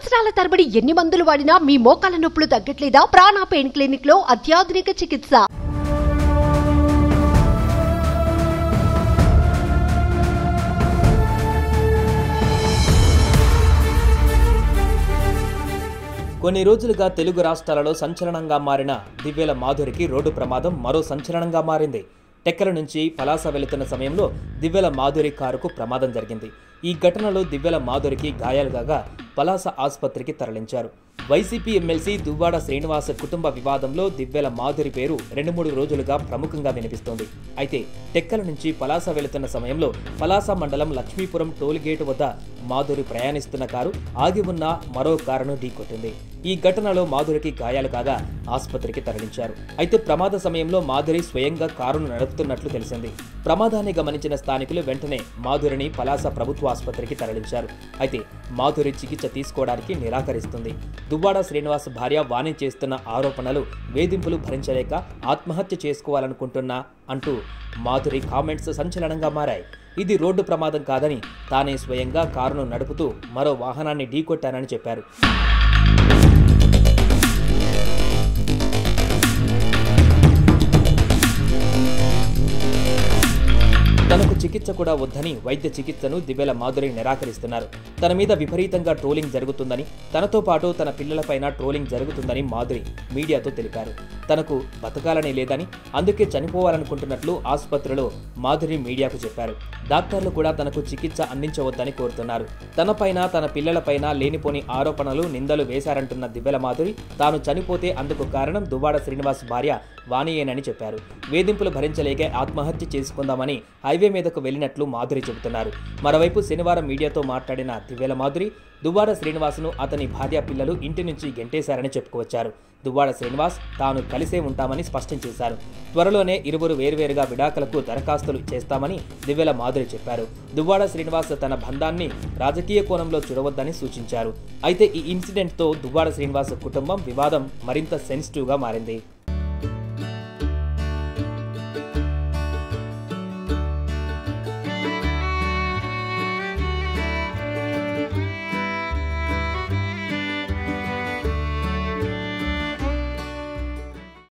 సంవత్సరాల తరబడి ఎన్ని మందులు వాడినా మీ మోకాల నొప్పులు తగ్గట్లేదా? ప్రాణ పెయిన్ క్లినిక్ లో అత్యాధునిక చికిత్స. కొన్ని రోజులుగా తెలుగు రాష్ట్రాలలో సంచలనంగా మారిన దివ్యల మాధురికి రోడ్డు ప్రమాదం మరో సంచలనంగా మారింది. టెక్కల నుంచి పలాస వెళుతున్న సమయంలో దివ్యల మాధురి కారుకు ప్రమాదం జరిగింది. ఈ ఘటనలో దివ్యల మాధురికి గాయాలు కాగా పలాస ఆసుపత్రికి తరలించారు. వైసీపీ ఎమ్మెల్సీ దువ్వాడ శ్రీనివాస్ కుటుంబ వివాదంలో దివ్యల మాధురి పేరు 2-3 రోజులుగా ప్రముఖంగా వినిపిస్తోంది. అయితే టెక్కల నుంచి పలాస వెళుతున్న సమయంలో పలాస మండలం లక్ష్మీపురం టోల్గేటు వద్ద మాధురి ప్రయాణిస్తున్న కారు ఆగి ఉన్న మరో కారును ఢీకొట్టింది. ఈ ఘటనలో మాధురికి గాయాలు కాగా ఆసుపత్రికి తరలించారు. అయితే ప్రమాద సమయంలో మాధురి స్వయంగా కారును నడుపుతున్నట్లు తెలిసింది. ప్రమాదాన్ని గమనించిన స్థానికులు వెంటనే మాధురిని పలాస ప్రభుత్వ ఆసుపత్రికి తరలించారు. అయితే మాధురి చికిత్స తీసుకోవడానికి నిరాకరిస్తుంది. దువ్వాడ శ్రీనివాస్ భార్య వాణి చేస్తున్న ఆరోపణలు, వేధింపులు భరించలేక ఆత్మహత్య చేసుకోవాలనుకుంటున్నా అంటూ మాధురి కామెంట్స్ సంచలనంగా మారాయి. ఇది రోడ్డు ప్రమాదం కాదని, తానే స్వయంగా కారును నడుపుతూ మరో వాహనాన్ని ఢీకొట్టానని చెప్పారు. తనకు చికిత్స కూడా వద్దని వైద్య చికిత్సను దివ్యల మాధురి నిరాకరిస్తున్నారు. తన మీద విపరీతంగా ట్రోలింగ్ జరుగుతుందని, తనతో పాటు తన పిల్లలపైన ట్రోలింగ్ జరుగుతుందని మాధురి మీడియాతో తెలిపారు. తనకు బతకాలని లేదని, అందుకే చనిపోవాలనుకుంటున్నట్లు ఆసుపత్రిలో మాధురి మీడియాకు చెప్పారు. డాక్టర్లు కూడా తనకు చికిత్స అందించవద్దని కోరుతున్నారు. తనపైన తన పిల్లలపైన లేనిపోని ఆరోపణలు, నిందలు వేశారంటున్న దివ్యల మాధురి తాను చనిపోతే అందుకు కారణం దువ్వాడ శ్రీనివాస్ భార్య వాణియేనని చెప్పారు. వేధింపులు భరించలేకే ఆత్మహత్య చేసుకుందామని హైవే మీదకు వెళ్లినట్లు మాధురి చెబుతున్నారు. మరోవైపు శనివారం మీడియాతో మాట్లాడిన దివ్యల మాధురి దువ్వాడ శ్రీనివాస్ను అతని భార్య పిల్లలు ఇంటి నుంచి గెంటేశారని చెప్పుకొచ్చారు. దువ్వాడ శ్రీనివాస్ తాను కలిసే ఉంటామని స్పష్టం చేశారు. త్వరలోనే ఇరువురు వేర్వేరుగా విడాకులకు దరఖాస్తులు చేస్తామని దివ్యల మాధురి చెప్పారు. దువ్వాడ శ్రీనివాస్ తన బంధాన్ని రాజకీయ కోణంలో చూడవద్దని సూచించారు. అయితే ఈ ఇన్సిడెంట్తో దువ్వాడ శ్రీనివాస్ కుటుంబం వివాదం మరింత సెన్సిటివ్గా మారింది.